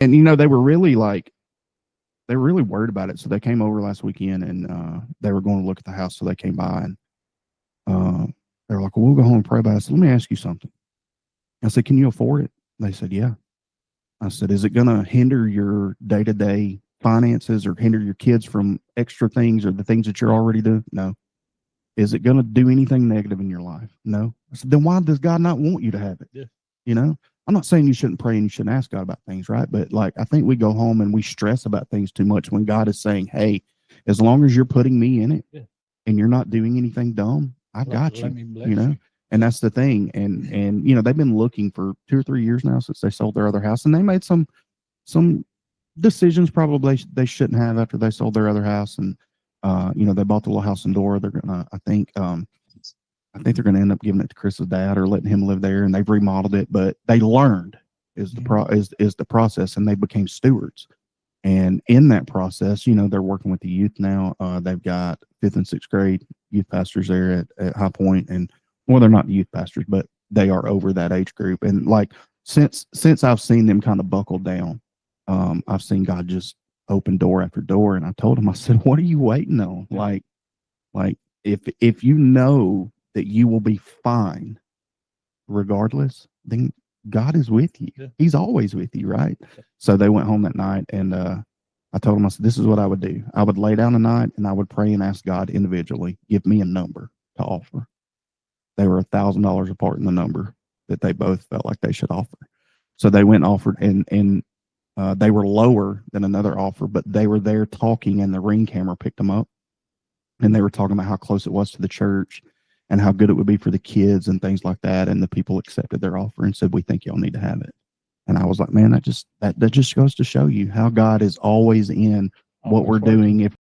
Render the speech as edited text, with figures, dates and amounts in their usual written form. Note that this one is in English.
And they were really they were really worried about it. So they came over last weekend, and they were going to look at the house. So they came by, and uh, they were like, well, we'll go home and pray about it. I said, let me ask you something. I said, can you afford it? They said, yeah. I said, is it going to hinder your day to day finances or hinder your kids from extra things or the things that you're already doing? No. Is it going to do anything negative in your life? No. I said, then why does God not want you to have it? Yeah. I'm not saying you shouldn't pray and you shouldn't ask God about things, right? But I think we go home and we stress about things too much when God is saying, hey, as long as you're putting me in it, yeah, and you're not doing anything dumb, I got you. Let me bless you. And that's the thing. And they've been looking for 2 or 3 years now since they sold their other house, and they made some decisions probably they shouldn't have after they sold their other house. And they bought the little house in Dora. They're gonna, I think they're gonna end up giving it to Chris's dad or letting him live there, and they've remodeled it. But they learned is the process, and they became stewards. And in that process, they're working with the youth now. They've got 5th and 6th grade youth pastors there at High Point, and well, they're not youth pastors, but they are over that age group. And since I've seen them kind of buckle down, I've seen God just open door after door. And I told him, I said, what are you waiting on? Yeah. Like if you know that you will be fine regardless, then God is with you. Yeah. He's always with you, right? So they went home that night, and I told them, I said, this is what I would do. I would lay down at night, and I would pray and ask God individually, give me a number to offer. They were $1,000 apart in the number that they both felt like they should offer. So they went and offered, and they were lower than another offer, but they were there talking, and the Ring camera picked them up. And they were talking about how close it was to the church and how good it would be for the kids and things like that. And the people accepted their offer and said, we think y'all need to have it. And I was like, man, that just goes to show you how God is always in what we're doing if